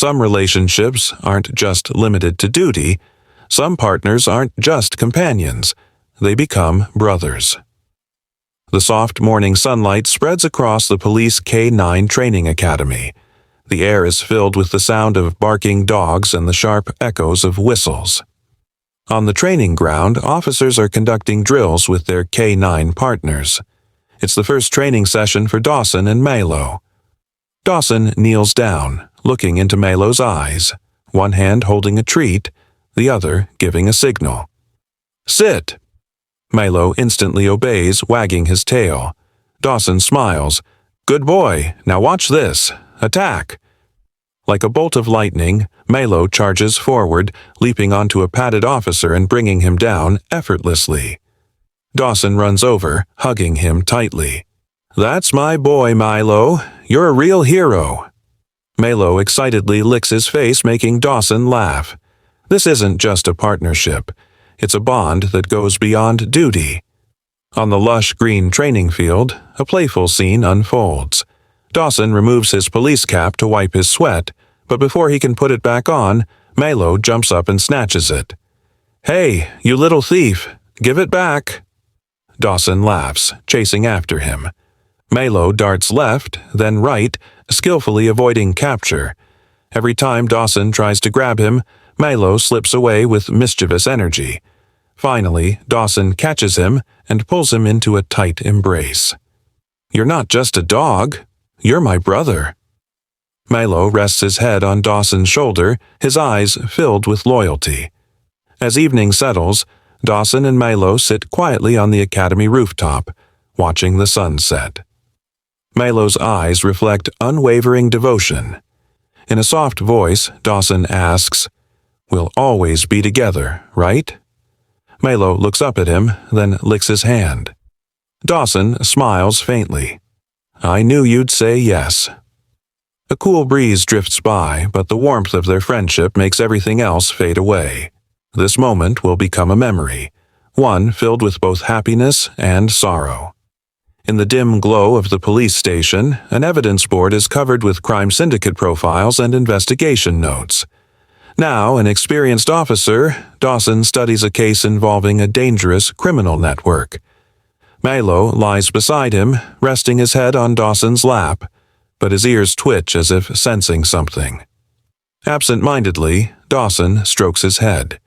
Some relationships aren't just limited to duty. Some partners aren't just companions. They become brothers. The soft morning sunlight spreads across the police K-9 training academy. The air is filled with the sound of barking dogs and the sharp echoes of whistles. On the training ground, officers are conducting drills with their K-9 partners. It's the first training session for Dawson and Mailo. Dawson kneels down, looking into Mailo's eyes, one hand holding a treat, the other giving a signal. "Sit!" Mailo instantly obeys, wagging his tail. Dawson smiles. "Good boy, now watch this. Attack!" Like a bolt of lightning, Mailo charges forward, leaping onto a padded officer and bringing him down effortlessly. Dawson runs over, hugging him tightly. "That's my boy, Mailo. You're a real hero." Mailo excitedly licks his face, making Dawson laugh. This isn't just a partnership. It's a bond that goes beyond duty. On the lush green training field, a playful scene unfolds. Dawson removes his police cap to wipe his sweat, but before he can put it back on, Mailo jumps up and snatches it. "Hey, you little thief, give it back." Dawson laughs, chasing after him. Mailo darts left, then right, skillfully avoiding capture. Every time Dawson tries to grab him, Mailo slips away with mischievous energy. Finally, Dawson catches him and pulls him into a tight embrace. "You're not just a dog. You're my brother." Mailo rests his head on Dawson's shoulder, his eyes filled with loyalty. As evening settles, Dawson and Mailo sit quietly on the academy rooftop, watching the sunset. Mailo's eyes reflect unwavering devotion. In a soft voice, Dawson asks, "We'll always be together, right?" Mailo looks up at him, then licks his hand. Dawson smiles faintly. "I knew you'd say yes." A cool breeze drifts by, but the warmth of their friendship makes everything else fade away. This moment will become a memory, one filled with both happiness and sorrow. In the dim glow of the police station, an evidence board is covered with crime syndicate profiles and investigation notes. Now, an experienced officer, Dawson studies a case involving a dangerous criminal network. Mailo lies beside him, resting his head on Dawson's lap, but his ears twitch as if sensing something. Absent-mindedly, Dawson strokes his head.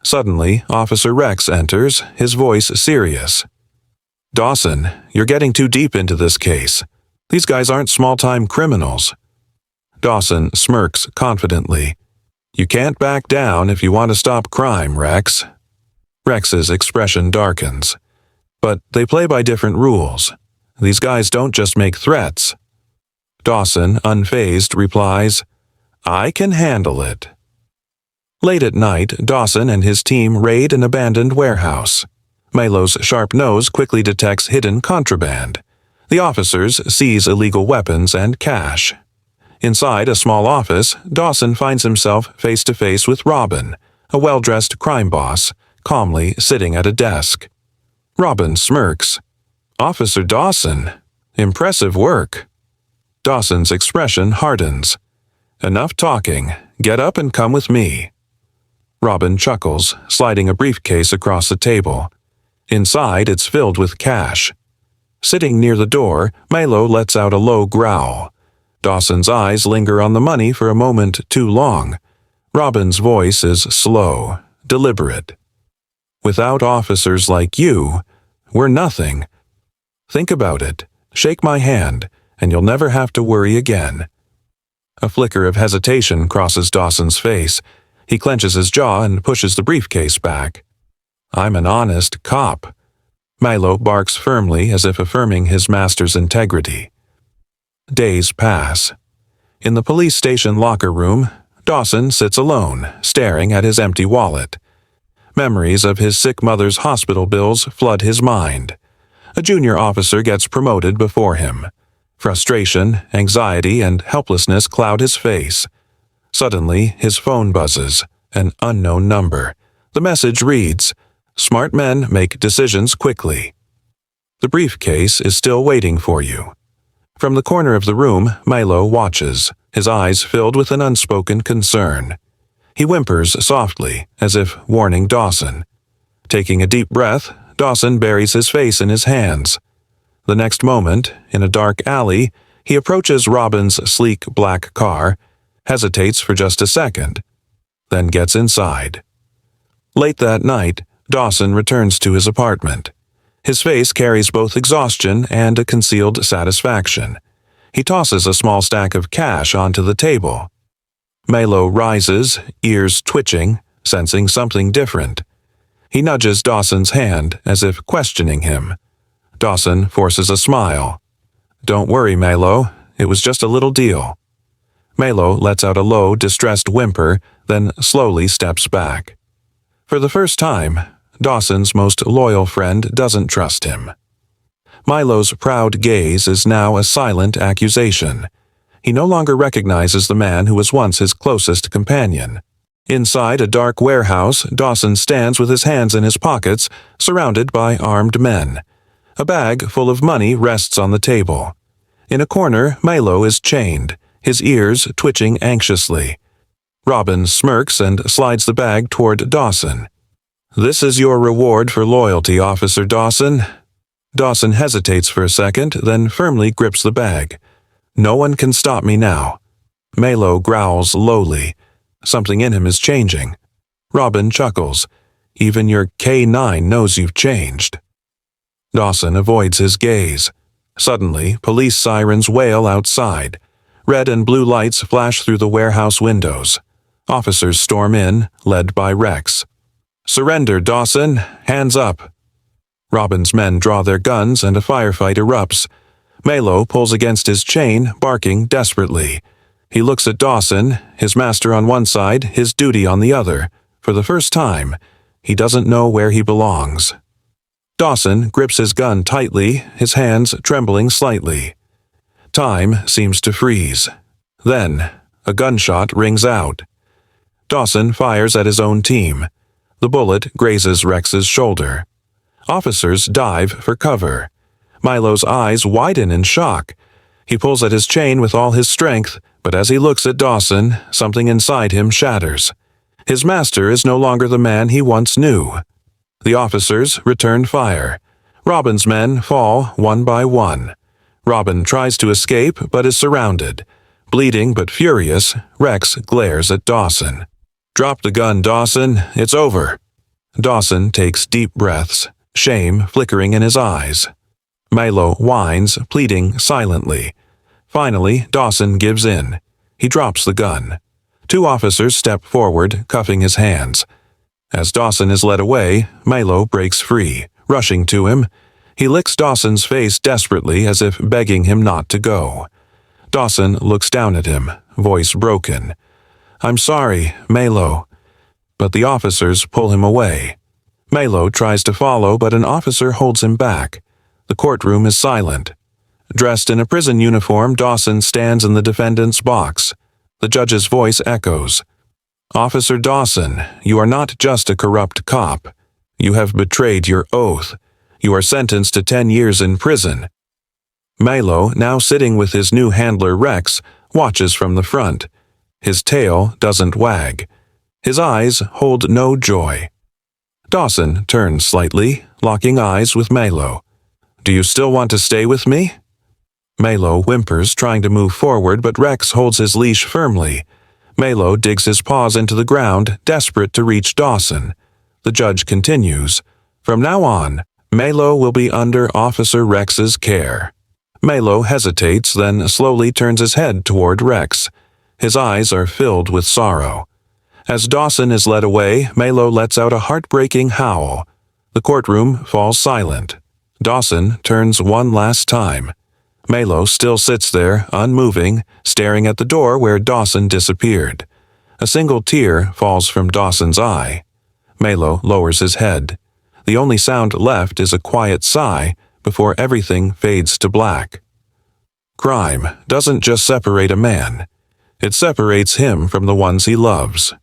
Suddenly, Officer Rex enters, his voice serious. "Dawson, you're getting too deep into this case. These guys aren't small-time criminals." Dawson smirks confidently. "You can't back down if you want to stop crime, Rex." Rex's expression darkens. "But they play by different rules. These guys don't just make threats." Dawson, unfazed, replies, "I can handle it." Late at night, Dawson and his team raid an abandoned warehouse. Mailo's sharp nose quickly detects hidden contraband. The officers seize illegal weapons and cash. Inside a small office, Dawson finds himself face-to-face with Robin, a well-dressed crime boss, calmly sitting at a desk. Robin smirks. "Officer Dawson, impressive work." Dawson's expression hardens. "Enough talking. Get up and come with me." Robin chuckles, sliding a briefcase across the table. Inside, it's filled with cash. Sitting near the door, Mailo lets out a low growl. Dawson's eyes linger on the money for a moment too long. Robin's voice is slow, deliberate. "Without officers like you, we're nothing. Think about it. Shake my hand, and you'll never have to worry again." A flicker of hesitation crosses Dawson's face. He clenches his jaw and pushes the briefcase back. "I'm an honest cop." Mailo barks firmly as if affirming his master's integrity. Days pass. In the police station locker room, Dawson sits alone, staring at his empty wallet. Memories of his sick mother's hospital bills flood his mind. A junior officer gets promoted before him. Frustration, anxiety, and helplessness cloud his face. Suddenly, his phone buzzes, an unknown number. The message reads, "Smart men make decisions quickly." The briefcase is still waiting for you. From the corner of the room, Mailo watches, his eyes filled with an unspoken concern. He whimpers softly, as if warning Dawson. Taking a deep breath, Dawson buries his face in his hands. The next moment, in a dark alley, he approaches Robin's sleek black car, hesitates for just a second, then gets inside. Late that night, Dawson returns to his apartment. His face carries both exhaustion and a concealed satisfaction. He tosses a small stack of cash onto the table. Mailo rises, ears twitching, sensing something different. He nudges Dawson's hand as if questioning him. Dawson forces a smile. "Don't worry, Mailo. It was just a little deal." Mailo lets out a low, distressed whimper, then slowly steps back. For the first time, Dawson's most loyal friend doesn't trust him. Milo's proud gaze is now a silent accusation. He no longer recognizes the man who was once his closest companion. Inside a dark warehouse, Dawson stands with his hands in his pockets, surrounded by armed men. A bag full of money rests on the table. In a corner, Mailo is chained, his ears twitching anxiously. Robin smirks and slides the bag toward Dawson. "This is your reward for loyalty, Officer Dawson." Dawson hesitates for a second, then firmly grips the bag. "No one can stop me now." Mailo growls lowly. Something in him is changing. Robin chuckles. "Even your K9 knows you've changed." Dawson avoids his gaze. Suddenly, police sirens wail outside. Red and blue lights flash through the warehouse windows. Officers storm in, led by Rex. "Surrender, Dawson! Hands up!" Robin's men draw their guns and a firefight erupts. Mailo pulls against his chain, barking desperately. He looks at Dawson, his master on one side, his duty on the other. For the first time, he doesn't know where he belongs. Dawson grips his gun tightly, his hands trembling slightly. Time seems to freeze. Then, a gunshot rings out. Dawson fires at his own team. The bullet grazes Rex's shoulder. Officers dive for cover. Milo's eyes widen in shock. He pulls at his chain with all his strength, but as he looks at Dawson, something inside him shatters. His master is no longer the man he once knew. The officers return fire. Robin's men fall one by one. Robin tries to escape, but is surrounded. Bleeding but furious, Rex glares at Dawson. "Drop the gun, Dawson. It's over." Dawson takes deep breaths, shame flickering in his eyes. Mailo whines, pleading silently. Finally, Dawson gives in. He drops the gun. Two officers step forward, cuffing his hands. As Dawson is led away, Mailo breaks free, rushing to him. He licks Dawson's face desperately as if begging him not to go. Dawson looks down at him, voice broken. "I'm sorry, Mailo." But the officers pull him away. Mailo tries to follow, but an officer holds him back. The courtroom is silent. Dressed in a prison uniform, Dawson stands in the defendant's box. The judge's voice echoes. "Officer Dawson, you are not just a corrupt cop. You have betrayed your oath. You are sentenced to 10 years in prison." Mailo, now sitting with his new handler Rex, watches from the front. His tail doesn't wag. His eyes hold no joy. Dawson turns slightly, locking eyes with Mailo. "Do you still want to stay with me?" Mailo whimpers, trying to move forward, but Rex holds his leash firmly. Mailo digs his paws into the ground, desperate to reach Dawson. The judge continues. "From now on, Mailo will be under Officer Rex's care." Mailo hesitates, then slowly turns his head toward Rex. His eyes are filled with sorrow. As Dawson is led away, Mailo lets out a heartbreaking howl. The courtroom falls silent. Dawson turns one last time. Mailo still sits there, unmoving, staring at the door where Dawson disappeared. A single tear falls from Dawson's eye. Mailo lowers his head. The only sound left is a quiet sigh before everything fades to black. Crime doesn't just separate a man. It separates him from the ones he loves.